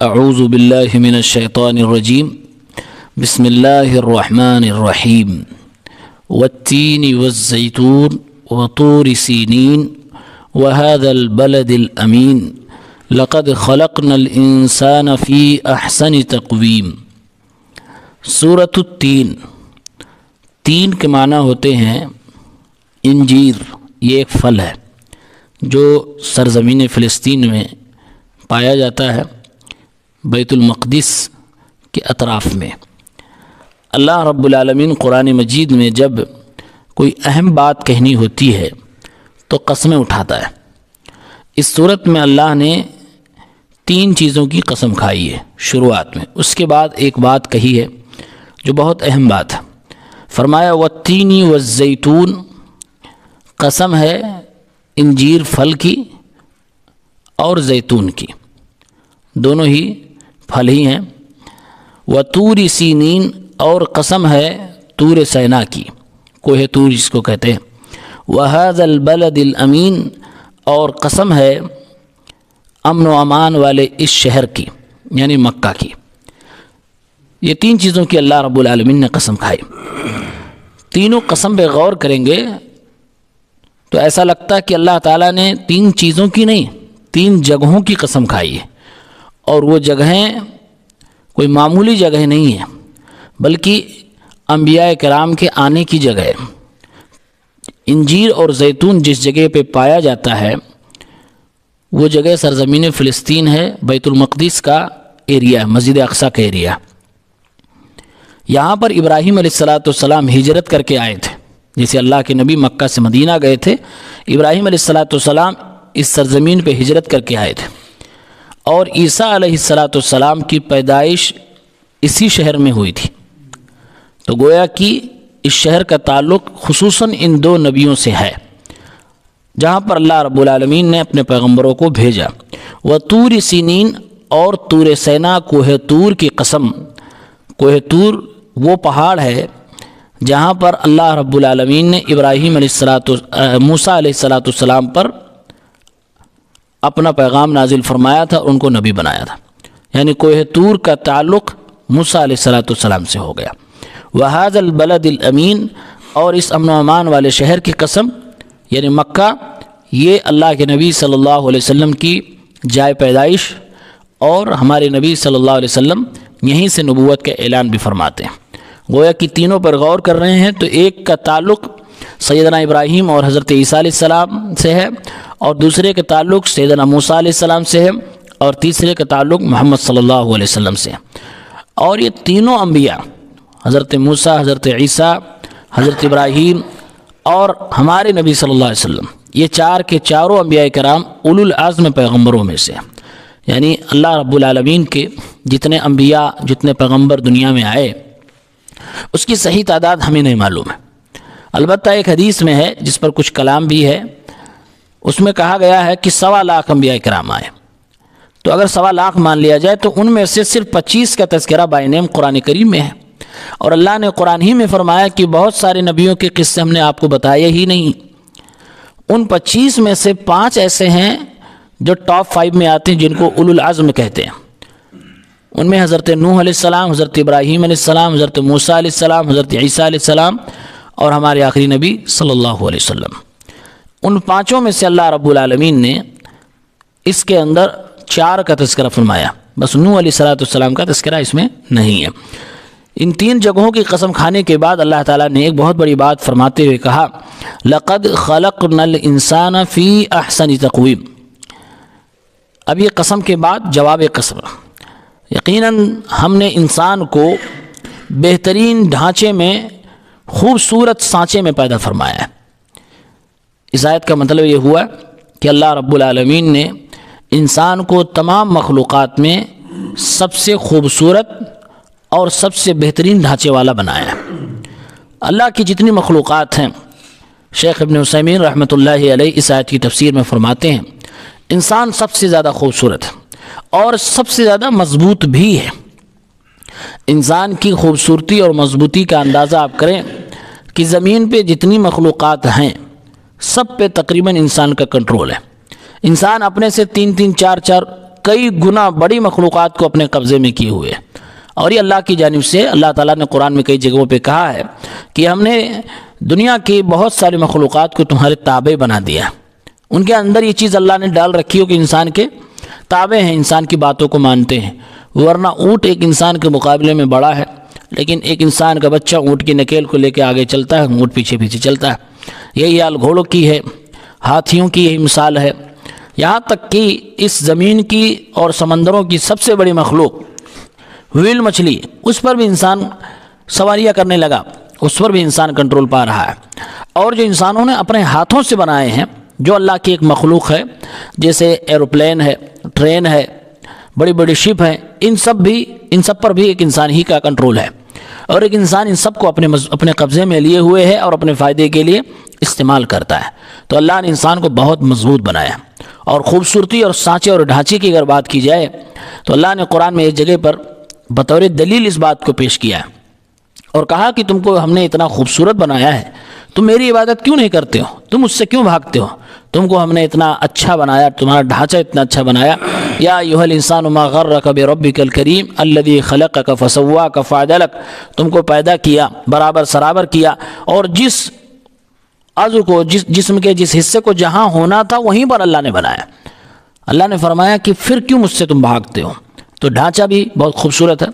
اعوذ باللہ من الشیطان الرجیم بسم اللہ الرحمن الرحیم والتین والزیتون وطور سینین وهذا البلد الامین لقد خلقنا الانسان فی احسن تقویم۔ سورۃ التین، تین کے معنی ہوتے ہیں انجیر، یہ ایک پھل ہے جو سرزمین فلسطین میں پایا جاتا ہے، بیت المقدس کے اطراف میں۔ اللہ رب العالمین قرآن مجید میں جب کوئی اہم بات کہنی ہوتی ہے تو قسمیں اٹھاتا ہے۔ اس صورت میں اللہ نے تین چیزوں کی قسم کھائی ہے شروعات میں، اس کے بعد ایک بات کہی ہے جو بہت اہم بات ہے۔ فرمایا والتین والزیتون، قسم ہے انجیر پھل کی اور زیتون کی، دونوں ہی پھل ہی ہیں۔ وطور سینین، اور قسم ہے طور سینا کی، کوہ طور جس کو کہتے ہیں۔ وہذا البلد الامین، اور قسم ہے امن و امان والے اس شہر کی، یعنی مکہ کی۔ یہ تین چیزوں کی اللہ رب العالمین نے قسم کھائی۔ تینوں قسم پہ غور کریں گے تو ایسا لگتا ہے کہ اللہ تعالیٰ نے تین چیزوں کی نہیں، تین جگہوں کی قسم کھائی ہے، اور وہ جگہیں کوئی معمولی جگہ نہیں ہیں بلکہ انبیاء کرام کے آنے کی جگہ ہے۔ انجیر اور زیتون جس جگہ پہ پایا جاتا ہے وہ جگہ سرزمین فلسطین ہے، بیت المقدس کا ایریا، مسجد اقصی کا ایریا۔ یہاں پر ابراہیم علیہ السلام ہجرت کر کے آئے تھے، جیسے اللہ کے نبی مکہ سے مدینہ گئے تھے، ابراہیم علیہ السلام اس سرزمین پہ ہجرت کر کے آئے تھے، اور عیسیٰ علیہ السلام کی پیدائش اسی شہر میں ہوئی تھی۔ تو گویا کہ اس شہر کا تعلق خصوصاً ان دو نبیوں سے ہے جہاں پر اللہ رب العالمین نے اپنے پیغمبروں کو بھیجا۔ وطور سینین، اور طور سینا، کوہ طور کی قسم۔ کوہ طور وہ پہاڑ ہے جہاں پر اللہ رب العالمین نے ابراہیم موسیٰ علیہ السلام پر اپنا پیغام نازل فرمایا تھا اور ان کو نبی بنایا تھا، یعنی کوہ طور کا تعلق موسیٰ علیہ السلام سے ہو گیا۔ وہذا البلد الامین، اور اس امن و امان والے شہر کی قسم، یعنی مکہ، یہ اللہ کے نبی صلی اللہ علیہ وسلم کی جائے پیدائش، اور ہمارے نبی صلی اللہ علیہ وسلم یہیں سے نبوت کا اعلان بھی فرماتے ہیں۔ گویا کہ تینوں پر غور کر رہے ہیں تو ایک کا تعلق سیدنا ابراہیم اور حضرت عیسیٰ علیہ السلام سے ہے، اور دوسرے کا تعلق سیدنا موسیٰ علیہ السلام سے ہے، اور تیسرے کا تعلق محمد صلی اللہ علیہ وسلم سے ہے۔ اور یہ تینوں انبیاء، حضرت موسیٰ، حضرت عیسیٰ، حضرت ابراہیم اور ہمارے نبی صلی اللہ علیہ وسلم، یہ چار کے چاروں انبیاء کرام اولو العزم پیغمبروں میں سے ہیں۔ یعنی اللہ رب العالمین کے جتنے انبیاء، جتنے پیغمبر دنیا میں آئے، اس کی صحیح تعداد ہمیں نہیں معلوم ہے۔ البتہ ایک حدیث میں ہے جس پر کچھ کلام بھی ہے، اس میں کہا گیا ہے کہ 1.25 لاکھ انبیاء کرام آئے۔ تو اگر 1.25 لاکھ مان لیا جائے تو ان میں سے صرف 25 کا تذکرہ بائی نیم قرآن کریم میں ہے، اور اللہ نے قرآن ہی میں فرمایا کہ بہت سارے نبیوں کے قصے ہم نے آپ کو بتائے ہی نہیں۔ ان 25 میں سے 5 ایسے ہیں جو ٹاپ 5 میں آتے ہیں، جن کو اولو العزم کہتے ہیں۔ ان میں حضرت نوح علیہ السلام، حضرت ابراہیم علیہ السلام، حضرت موسیٰ علیہ السلام، حضرت عیسیٰ علیہ السلام، اور ہمارے آخری نبی صلی اللہ علیہ وسلم۔ ان 5 میں سے اللہ رب العالمین نے اس کے اندر 4 کا تذکرہ فرمایا، بس نوح علیہ السلام کا تذکرہ اس میں نہیں ہے۔ ان تین جگہوں کی قسم کھانے کے بعد اللہ تعالیٰ نے ایک بہت بڑی بات فرماتے ہوئے کہا لَقَدْ خَلَقْنَا الْإِنسَانَ فِي أَحْسَنِ تَقْوِيمٍ۔ اب یہ قسم کے بعد جواب قسم، یقیناً ہم نے انسان کو بہترین ڈھانچے میں، خوبصورت سانچے میں پیدا فرمایا ہے۔ اس آیت کا مطلب یہ ہوا کہ اللہ رب العالمین نے انسان کو تمام مخلوقات میں سب سے خوبصورت اور سب سے بہترین ڈھانچے والا بنایا ہے۔ اللہ کی جتنی مخلوقات ہیں، شیخ ابن عثیمین رحمۃ اللہ علیہ اس آیت کی تفسیر میں فرماتے ہیں، انسان سب سے زیادہ خوبصورت ہے اور سب سے زیادہ مضبوط بھی ہے۔ انسان کی خوبصورتی اور مضبوطی کا اندازہ آپ کریں کہ زمین پہ جتنی مخلوقات ہیں سب پہ تقریباً انسان کا کنٹرول ہے۔ انسان اپنے سے 3-3 4-4 کئی گنا بڑی مخلوقات کو اپنے قبضے میں کیے ہوئے. اور یہ اللہ کی جانب سے اللہ تعالیٰ نے قرآن میں کئی جگہوں پہ کہا ہے کہ ہم نے دنیا کی بہت ساری مخلوقات کو تمہارے تابع بنا دیا. ان کے اندر یہ چیز اللہ نے ڈال رکھی ہو کہ انسان کے تابع ہیں، انسان کی باتوں کو مانتے ہیں. ورنہ اونٹ ایک انسان کے مقابلے میں بڑا ہے، لیکن ایک انسان کا بچہ اونٹ کی نکیل کو لے کے آگے چلتا ہے، اونٹ پیچھے پیچھے چلتا ہے. یہی حال گھوڑوں کی ہے، ہاتھیوں کی یہی مثال ہے. یہاں تک کہ اس زمین کی اور سمندروں کی سب سے بڑی مخلوق ویل مچھلی، اس پر بھی انسان سواریاں کرنے لگا، اس پر بھی انسان کنٹرول پا رہا ہے. اور جو انسانوں نے اپنے ہاتھوں سے بنائے ہیں، جو اللہ کی ایک مخلوق ہے، جیسے ایروپلین ہے، ٹرین ہے، بڑی بڑی شپ ہیں، ان سب پر بھی ایک انسان ہی کا کنٹرول ہے. اور ایک انسان ان سب کو اپنے قبضے میں لیے ہوئے ہے اور اپنے فائدے کے لیے استعمال کرتا ہے. تو اللہ نے انسان کو بہت مضبوط بنایا. اور خوبصورتی اور سانچے اور ڈھانچے کی اگر بات کی جائے تو اللہ نے قرآن میں ایک جگہ پر بطور دلیل اس بات کو پیش کیا ہے اور کہا کہ تم کو ہم نے اتنا خوبصورت بنایا ہے، تم میری عبادت کیوں نہیں کرتے ہو، تم اس سے کیوں بھاگتے ہو؟ تم کو ہم نے اتنا اچھا بنایا، تمہارا ڈھانچہ اتنا اچھا بنایا. یا ایھا الانسان ما غرک بربک الکریم الذی خلقک فسواک فعدلک، تم کو پیدا کیا، برابر سرابر کیا، اور جس عضو کو، جسم کے جس حصے کو جہاں ہونا تھا وہیں پر اللہ نے بنایا. اللہ نے فرمایا کہ پھر کیوں مجھ سے تم بھاگتے ہو؟ تو ڈھانچہ بھی بہت خوبصورت ہے.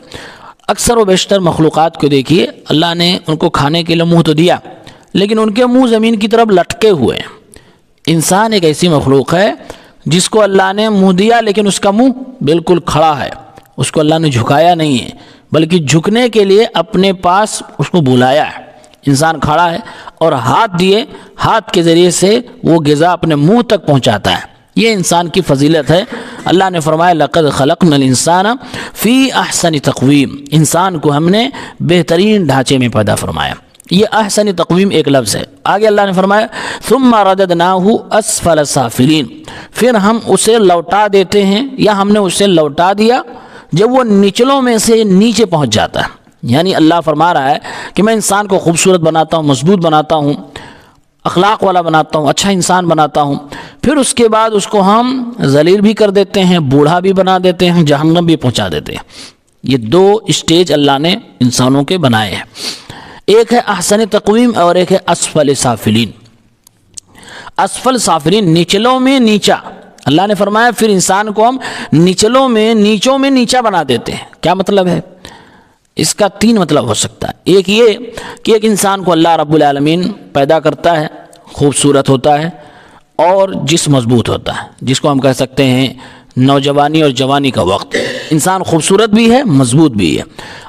اکثر و بیشتر مخلوقات کو دیکھیے، اللہ نے ان کو کھانے کے لیے منہ تو دیا، لیکن ان کے منہ زمین کی طرف لٹکے ہوئے ہیں. انسان ایک ایسی مخلوق ہے جس کو اللہ نے منہ دیا لیکن اس کا منہ بالکل کھڑا ہے، اس کو اللہ نے جھکایا نہیں ہے، بلکہ جھکنے کے لیے اپنے پاس اس کو بلایا ہے. انسان کھڑا ہے اور ہاتھ دیے، ہاتھ کے ذریعے سے وہ غذا اپنے منہ تک پہنچاتا ہے. یہ انسان کی فضیلت ہے. اللہ نے فرمایا لقد خلقنا الانسان فی احسن تقویم، انسان کو ہم نے بہترین ڈھانچے میں پیدا فرمایا. یہ احسن تقویم ایک لفظ ہے. آگے اللہ نے فرمایا ثم رددناہ اسفل سافلین، پھر ہم اسے لوٹا دیتے ہیں، یا ہم نے اسے لوٹا دیا جب وہ نچلوں میں سے نیچے پہنچ جاتا ہے. یعنی اللہ فرما رہا ہے کہ میں انسان کو خوبصورت بناتا ہوں، مضبوط بناتا ہوں، اخلاق والا بناتا ہوں، اچھا انسان بناتا ہوں، پھر اس کے بعد اس کو ہم ذلیل بھی کر دیتے ہیں، بوڑھا بھی بنا دیتے ہیں، جہنم بھی پہنچا دیتے ہیں. یہ دو اسٹیج اللہ نے انسانوں کے بنائے ہیں. ایک ہے احسن تقویم اور ایک ہے اسفل سافلین. اسفل سافلین، نچلوں میں نیچا. اللہ نے فرمایا پھر انسان کو ہم نیچوں میں نیچا بنا دیتے ہیں. کیا مطلب ہے اس کا؟ 3 مطلب ہو سکتا ہے. ایک یہ کہ ایک انسان کو اللہ رب العالمین پیدا کرتا ہے، خوبصورت ہوتا ہے اور جسم مضبوط ہوتا ہے، جس کو ہم کہہ سکتے ہیں نوجوانی اور جوانی کا وقت. انسان خوبصورت بھی ہے، مضبوط بھی ہے.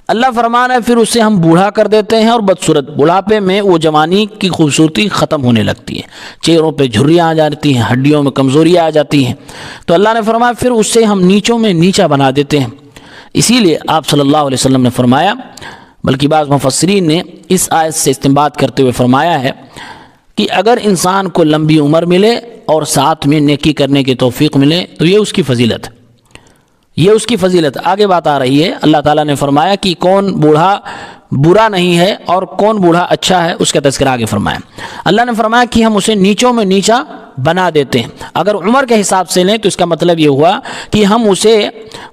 اللہ فرمان ہے پھر اسے ہم بوڑھا کر دیتے ہیں اور بدصورت. بڑھاپے میں وہ جوانی کی خوبصورتی ختم ہونے لگتی ہے، چہروں پہ جھریاں آ جاتی ہیں، ہڈیوں میں کمزوریاں آ جاتی ہیں. تو اللہ نے فرمایا پھر اسے ہم نیچوں میں نیچا بنا دیتے ہیں. اسی لیے آپ صلی اللہ علیہ وسلم نے فرمایا، بلکہ بعض مفسرین نے اس آیت سے استنباط کرتے ہوئے فرمایا ہے کہ اگر انسان کو لمبی عمر ملے اور ساتھ میں نیکی کرنے کی توفیق ملے تو یہ اس کی فضیلت ہے، یہ اس کی فضیلت. آگے بات آ رہی ہے، اللہ تعالیٰ نے فرمایا کہ کون بوڑھا برا نہیں ہے اور کون بوڑھا اچھا ہے، اس کا تذکرہ آگے فرمایا. اللہ نے فرمایا کہ ہم اسے نیچوں میں نیچا بنا دیتے ہیں. اگر عمر کے حساب سے لیں تو اس کا مطلب یہ ہوا کہ ہم اسے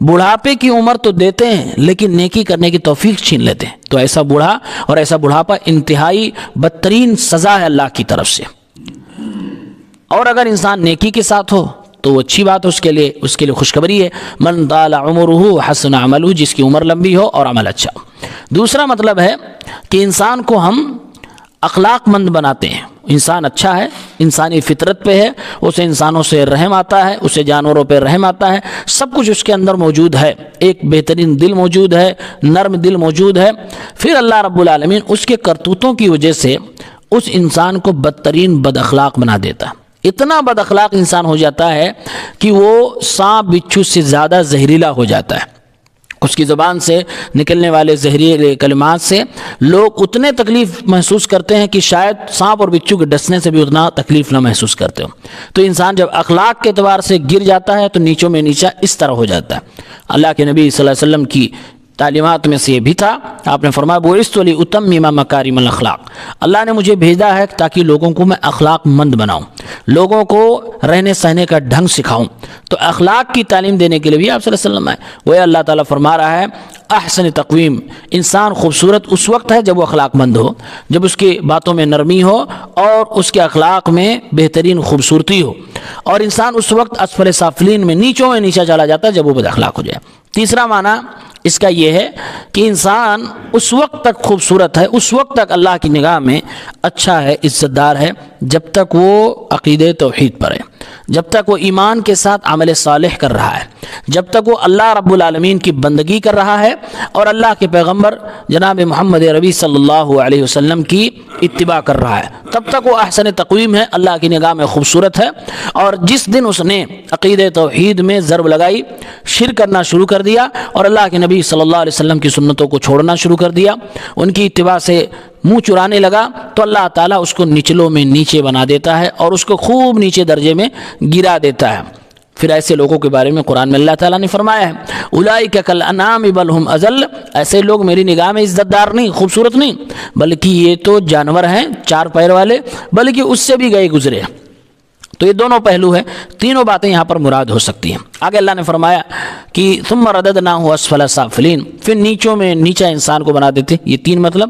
بڑھاپے کی عمر تو دیتے ہیں لیکن نیکی کرنے کی توفیق چھین لیتے ہیں. تو ایسا بوڑھا اور ایسا بڑھاپا انتہائی بدترین سزا ہے اللہ کی طرف سے. اور اگر انسان نیکی کے ساتھ ہو تو وہ اچھی بات ہے اس کے لیے خوشخبری ہے. من طال عمرہ حسن عملہ، جس کی عمر لمبی ہو اور عمل اچھا. دوسرا مطلب ہے کہ انسان کو ہم اخلاق مند بناتے ہیں. انسان اچھا ہے، انسانی فطرت پہ ہے، اسے انسانوں سے رحم آتا ہے، اسے جانوروں پہ رحم آتا ہے، سب کچھ اس کے اندر موجود ہے. ایک بہترین دل موجود ہے، نرم دل موجود ہے. پھر اللہ رب العالمین اس کے کرتوتوں کی وجہ سے اس انسان کو بدترین بد اخلاق بنا دیتا ہے. اتنا بد اخلاق انسان ہو جاتا ہے کہ وہ سانپ بچھو سے زیادہ زہریلا ہو جاتا ہے. اس کی زبان سے نکلنے والے زہریلے کلمات سے لوگ اتنے تکلیف محسوس کرتے ہیں کہ شاید سانپ اور بچھو کے ڈسنے سے بھی اتنا تکلیف نہ محسوس کرتے ہو. تو انسان جب اخلاق کے اعتبار سے گر جاتا ہے تو نیچوں میں نیچا اس طرح ہو جاتا ہے. اللہ کے نبی صلی اللہ علیہ وسلم کی تعلیمات میں سے یہ بھی تھا، آپ نے فرمایا بُعِثْتُ لِأُتَمِّمَ مَكَارِمَ الْأَخْلَاقِ، اللہ نے مجھے بھیجا ہے تاکہ لوگوں کو میں اخلاق مند بناؤں، لوگوں کو رہنے سہنے کا ڈھنگ سکھاؤں۔ تو اخلاق کی تعلیم دینے کے لیے بھی آپ صلی اللہ علیہ وسلم آئے۔ وہ اللہ تعالیٰ فرما رہا ہے احسن تقویم، انسان خوبصورت اس وقت ہے جب وہ اخلاق مند ہو، جب اس کی باتوں میں نرمی ہو اور اس کے اخلاق میں بہترین خوبصورتی ہو، اور انسان اس وقت اسفل سافلین میں نیچوں میں نیچا چلا جاتا ہے جب وہ بد اخلاق ہو جائے۔ تیسرا معنی اس کا یہ ہے کہ انسان اس وقت تک خوبصورت ہے، اس وقت تک اللہ کی نگاہ میں اچھا ہے، عزت دار ہے، جب تک وہ عقیدہ توحید پر ہے، جب تک وہ ایمان کے ساتھ عمل صالح کر رہا ہے، جب تک وہ اللہ رب العالمین کی بندگی کر رہا ہے اور اللہ کے پیغمبر جناب محمد ربی صلی اللہ علیہ وسلم کی اتباع کر رہا ہے، تب تک وہ احسن تقویم ہے، اللہ کی نگاہ میں خوبصورت ہے۔ اور جس دن اس نے عقیدہ توحید میں ضرب لگائی، شرک کرنا شروع کر دیا اور اللہ کے نبی صلی اللہ علیہ وسلم کی سنتوں کو چھوڑنا شروع کر دیا، ان کی اتباع سے منہ چرانے لگا، تو اللہ تعالیٰ اس کو نچلوں میں نیچے بنا دیتا ہے اور اس کو خوب نیچے درجے میں گرا دیتا ہے۔ پھر ایسے لوگوں کے بارے میں قرآن میں اللہ تعالیٰ نے فرمایا ہے اولئک کالانعام بل ھم اضل، ایسے لوگ میری نگاہ میں عزت دار نہیں، خوبصورت نہیں، بلکہ یہ تو جانور ہیں چار پیر والے، بلکہ اس سے بھی گئے گزرے۔ تو یہ دونوں پہلو ہیں، تینوں باتیں یہاں پر مراد ہو سکتی ہیں۔ آگے اللہ نے فرمایا کہ ثم رددناہ اسفل سافلین، پھر نیچوں میں نیچا انسان کو بنا دیتے۔ یہ تین مطلب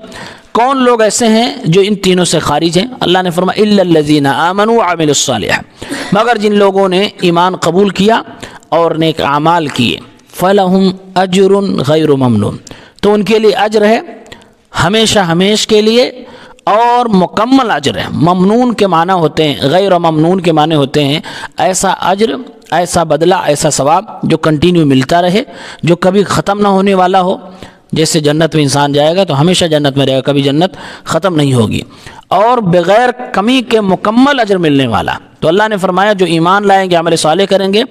کون لوگ ایسے ہیں جو ان تینوں سے خارج ہیں؟ اللہ نے فرمایا الا الذین آمنوا وعملوا الصالحات، مگر جن لوگوں نے ایمان قبول کیا اور نیک اعمال کیے، فلہم اجر غیر ممنون، تو ان کے لیے اجر ہے ہمیشہ ہمیش کے لیے اور مکمل اجر ہے۔ ممنون کے معنی ہوتے ہیں، غیر ممنون کے معنی ہوتے ہیں ایسا اجر، ایسا بدلہ، ایسا ثواب جو کنٹینیو ملتا رہے، جو کبھی ختم نہ ہونے والا ہو۔ جیسے جنت میں انسان جائے گا تو ہمیشہ جنت میں رہے گا، کبھی جنت ختم نہیں ہوگی، اور بغیر کمی کے مکمل اجر ملنے والا۔ تو اللہ نے فرمایا جو ایمان لائیں گے، عمل صالح کریں گے،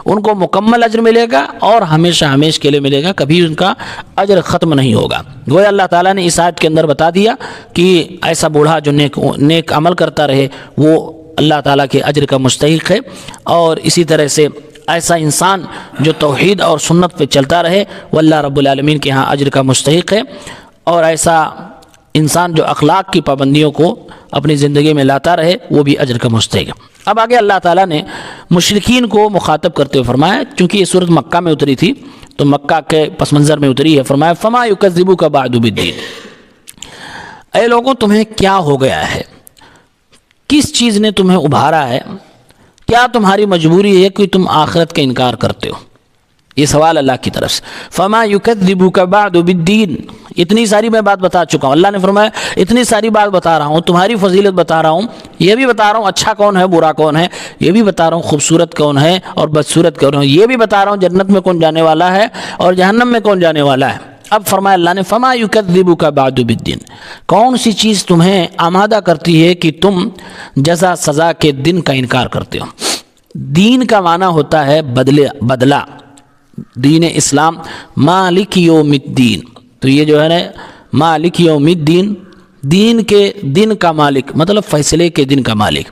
ان کو مکمل اجر ملے گا اور ہمیشہ ہمیش کے لیے ملے گا، کبھی ان کا اجر ختم نہیں ہوگا۔ گویا اللہ تعالیٰ نے اس آیت کے اندر بتا دیا کہ ایسا بوڑھا جو نیک عمل کرتا رہے وہ اللہ تعالیٰ کے اجر کا مستحق ہے، اور اسی طرح سے ایسا انسان جو توحید اور سنت پہ چلتا رہے وہ اللہ رب العالمین کے ہاں اجر کا مستحق ہے، اور ایسا انسان جو اخلاق کی پابندیوں کو اپنی زندگی میں لاتا رہے وہ بھی اجر کا مستحق ہے۔ اب آگے اللہ تعالیٰ نے مشرکین کو مخاطب کرتے ہوئے فرمایا، چونکہ یہ سورۃ مکہ میں اتری تھی تو مکہ کے پس منظر میں اتری ہے، فرمایا فما یکذبک بعد بالدین، اے لوگوں تمہیں کیا ہو گیا ہے، کس چیز نے تمہیں ابھارا ہے، کیا تمہاری مجبوری ہے کہ تم آخرت کا انکار کرتے ہو؟ یہ سوال اللہ کی طرف سے۔ فما یکذبک بعد بالدین، اتنی ساری میں بات بتا چکا ہوں، اللہ نے فرمایا اتنی ساری بات بتا رہا ہوں، تمہاری فضیلت بتا رہا ہوں، یہ بھی بتا رہا ہوں اچھا کون ہے برا کون ہے، یہ بھی بتا رہا ہوں خوبصورت کون ہے اور بدصورت کون ہے، یہ بھی بتا رہا ہوں جنت میں کون جانے والا ہے اور جہنم میں کون جانے والا ہے۔ اب فرمایا اللہ نے فما یکذبک بعد بالدین، کون سی چیز تمہیں آمادہ کرتی ہے کہ تم جزا سزا کے دن کا انکار کرتے ہو؟ دین کا معنی ہوتا ہے بدلہ، دین اسلام، مالک یوم الدین، تو یہ جو ہے نا مالک یوم الدین، دین کے دن کا مالک، مطلب فیصلے کے دن کا مالک،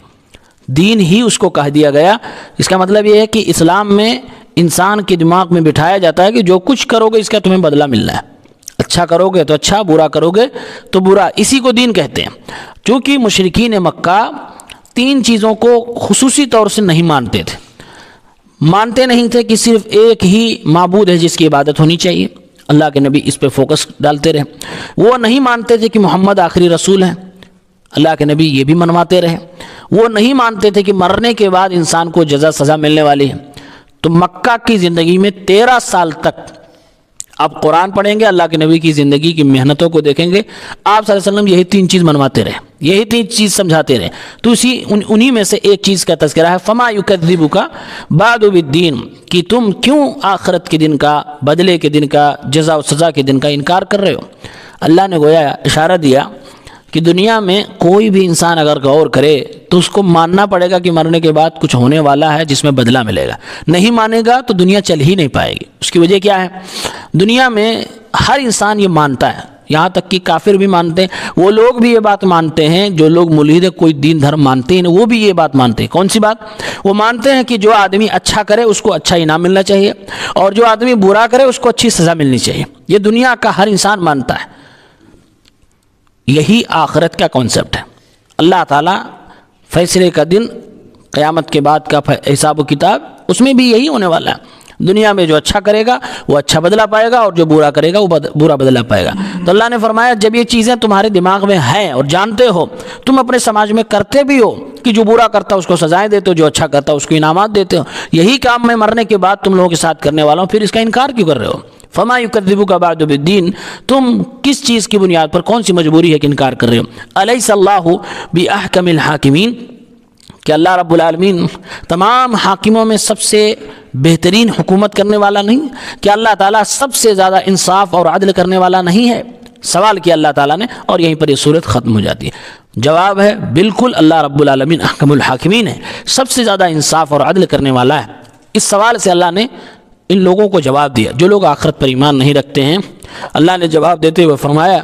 دین ہی اس کو کہہ دیا گیا۔ اس کا مطلب یہ ہے کہ اسلام میں انسان کے دماغ میں بٹھایا جاتا ہے کہ جو کچھ کرو گے اس کا تمہیں بدلہ ملنا ہے، اچھا کرو گے تو اچھا، برا کرو گے تو برا، اسی کو دین کہتے ہیں۔ چونکہ مشرکین مکہ تین چیزوں کو خصوصی طور سے نہیں مانتے تھے، مانتے نہیں تھے کہ صرف ایک ہی معبود ہے جس کی عبادت ہونی چاہیے، اللہ کے نبی اس پہ فوکس ڈالتے رہے۔ وہ نہیں مانتے تھے کہ محمد آخری رسول ہیں، اللہ کے نبی یہ بھی منواتے رہے۔ وہ نہیں مانتے تھے کہ مرنے کے بعد انسان کو جزا سزا ملنے والی ہے۔ تو مکہ کی زندگی میں 13 سال تک آپ قرآن پڑھیں گے، اللہ کے نبی کی زندگی کی محنتوں کو دیکھیں گے، آپ صلی اللہ علیہ وسلم یہی تین چیز منواتے رہے، یہی تین چیز سمجھاتے رہے۔ تو انہی میں سے ایک چیز کا تذکرہ ہے فما یکذبک بعد بالدین، کہ تم کیوں آخرت کے دن کا، بدلے کے دن کا، جزا و سزا کے دن کا انکار کر رہے ہو۔ اللہ نے گویا اشارہ دیا کہ دنیا میں کوئی بھی انسان اگر غور کرے تو اس کو ماننا پڑے گا کہ مرنے کے بعد کچھ ہونے والا ہے جس میں بدلہ ملے گا، نہیں مانے گا تو دنیا چل ہی نہیں پائے گی۔ اس کی وجہ کیا ہے؟ دنیا میں ہر انسان یہ مانتا ہے، یہاں تک کہ کافر بھی مانتے ہیں، وہ لوگ بھی یہ بات مانتے ہیں، جو لوگ ملحد کوئی دین دھرم مانتے ہیں وہ بھی یہ بات مانتے ہیں۔ کون سی بات؟ وہ مانتے ہیں کہ جو آدمی اچھا کرے اس کو اچھا انعام ملنا چاہیے، اور جو آدمی برا کرے اس کو اچھی سزا ملنی چاہیے۔ یہ دنیا کا ہر انسان مانتا ہے۔ یہی آخرت کا کانسیپٹ ہے۔ اللہ تعالیٰ فیصلے کا دن، قیامت کے بعد کا حساب و کتاب، اس میں بھی یہی ہونے والا ہے۔ دنیا میں جو اچھا کرے گا وہ اچھا بدلہ پائے گا، اور جو برا کرے گا وہ برا بدلہ پائے گا۔ تو اللہ نے فرمایا جب یہ چیزیں تمہارے دماغ میں ہیں اور جانتے ہو، تم اپنے سماج میں کرتے بھی ہو کہ جو برا کرتا اس کو سزائیں دیتے ہو، جو اچھا کرتا اس کو انعامات دیتے ہو، یہی کام میں مرنے کے بعد تم لوگوں کے ساتھ کرنے والا ہوں، پھر اس کا انکار کیوں کر رہے ہو؟ فما یکذبک بعد بالدین، تم کس چیز کی بنیاد پر، کون سی مجبوری ہے کہ انکار کر رہے ہو؟ الیس اللہ باحکم الحاکمین، کہ اللہ رب العالمین تمام حاکموں میں سب سے بہترین حکومت کرنے والا نہیں؟ کہ اللہ تعالیٰ سب سے زیادہ انصاف اور عدل کرنے والا نہیں ہے؟ سوال کیا اللہ تعالیٰ نے، اور یہیں پر یہ صورت ختم ہو جاتی ہے۔ جواب ہے بالکل اللہ رب العالمین احکم الحاکمین ہے، سب سے زیادہ انصاف اور عدل کرنے والا ہے۔ اس سوال سے اللہ نے ان لوگوں کو جواب دیا جو لوگ آخرت پر ایمان نہیں رکھتے ہیں۔ اللہ نے جواب دیتے ہوئے فرمایا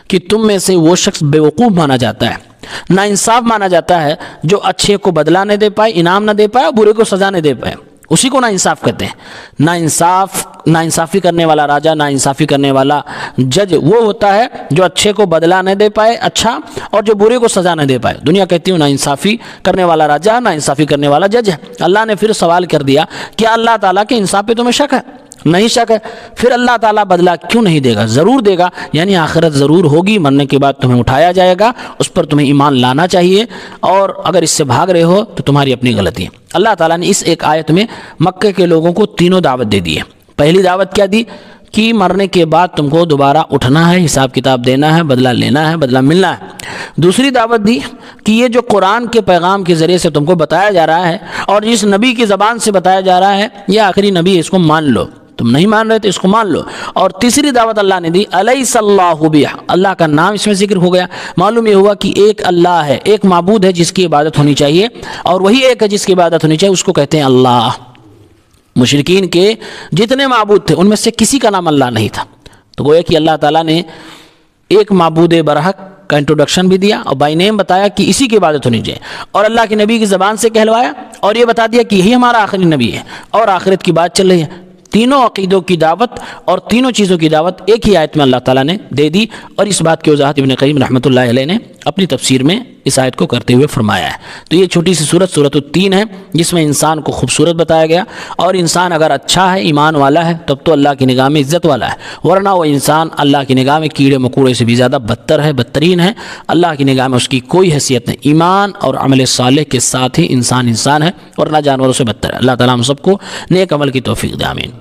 کہ تم میں سے وہ شخص بیوقوف مانا جاتا ہے، نا انصاف مانا جاتا ہے، جو اچھے کو بدلہ نہ دے پائے، انعام نہ دے پائے، اور برے کو سزا نہ دے پائے، اسی کو نا انصاف کہتے ہیں۔ نا انصافی کرنے والا راجا، نا انصافی کرنے والا جج وہ ہوتا ہے جو اچھے کو بدلہ نہ دے پائے اچھا، اور جو برے کو سزا نہ دے پائے۔ دنیا کہتی ہوں نا انصافی کرنے والا راجا، نا انصافی کرنے والا جج ہے۔ اللہ نے پھر سوال کر دیا کیا اللہ تعالیٰ کے انصاف پہ تمہیں شک ہے؟ نہیں شک ہے، پھر اللہ تعالیٰ بدلہ کیوں نہیں دے گا؟ ضرور دے گا، یعنی آخرت ضرور ہوگی، مرنے کے بعد تمہیں اٹھایا جائے گا، اس پر تمہیں ایمان لانا چاہیے، اور اگر اس سے بھاگ رہے ہو تو تمہاری اپنی غلطی ہے۔ اللہ تعالیٰ نے اس ایک آیت میں مکے کے لوگوں کو تینوں دعوت دے دی ہے۔ پہلی دعوت کیا دی؟ کہ مرنے کے بعد تم کو دوبارہ اٹھنا ہے، حساب کتاب دینا ہے، بدلہ لینا ہے، بدلہ ملنا ہے۔ دوسری دعوت دی کہ یہ جو قرآن کے پیغام کے ذریعے سے تم کو بتایا جا رہا ہے، اور جس نبی کی زبان سے بتایا جا رہا ہے، یہ آخری نبی ہے، اس کو مان لو، تم نہیں مان رہے تو اس کو مان لو۔ اور تیسری دعوت اللہ نے دی الیس اللہ اللہ کا نام اس میں ذکر ہو گیا۔ معلوم یہ ہوا کہ ایک اللہ ہے، ایک معبود ہے جس کی عبادت ہونی چاہیے، اور وہی ایک ہے جس کی عبادت ہونی چاہیے، اس کو کہتے ہیں اللہ۔ مشرکین کے جتنے معبود تھے ان میں سے کسی کا نام اللہ نہیں تھا، تو گویا کہ اللہ تعالیٰ نے ایک معبود برحق کا انٹروڈکشن بھی دیا، اور بائی نیم بتایا کہ اسی کی عبادت ہونی چاہیے، اور اللہ کے نبی کی زبان سے کہلوایا، اور یہ بتا دیا کہ یہی ہمارا آخری نبی ہے، اور آخرت کی بات چل رہی ہے۔ تینوں عقیدوں کی دعوت اور تینوں چیزوں کی دعوت ایک ہی آیت میں اللہ تعالیٰ نے دے دی، اور اس بات کی وضاحت ابن قیم رحمۃ اللہ علیہ نے اپنی تفسیر میں اس آیت کو کرتے ہوئے فرمایا ہے۔ تو یہ چھوٹی سی سورت، سورۃ التین ہے، جس میں انسان کو خوبصورت بتایا گیا، اور انسان اگر اچھا ہے، ایمان والا ہے، تب تو اللہ کی نگاہ میں عزت والا ہے، ورنہ وہ انسان اللہ کی نگاہ میں کیڑے مکوڑے سے بھی زیادہ بدتر ہے، بدترین ہے۔ اللہ کی نگاہ میں اس کی کوئی حیثیت نہیں۔ ایمان اور عمل صالح کے ساتھ ہی انسان ہے، ورنہ جانوروں سے بدتر ہے۔ اللہ تعالیٰ ہم سب کو نیک عمل کی توفیق دے، آمین۔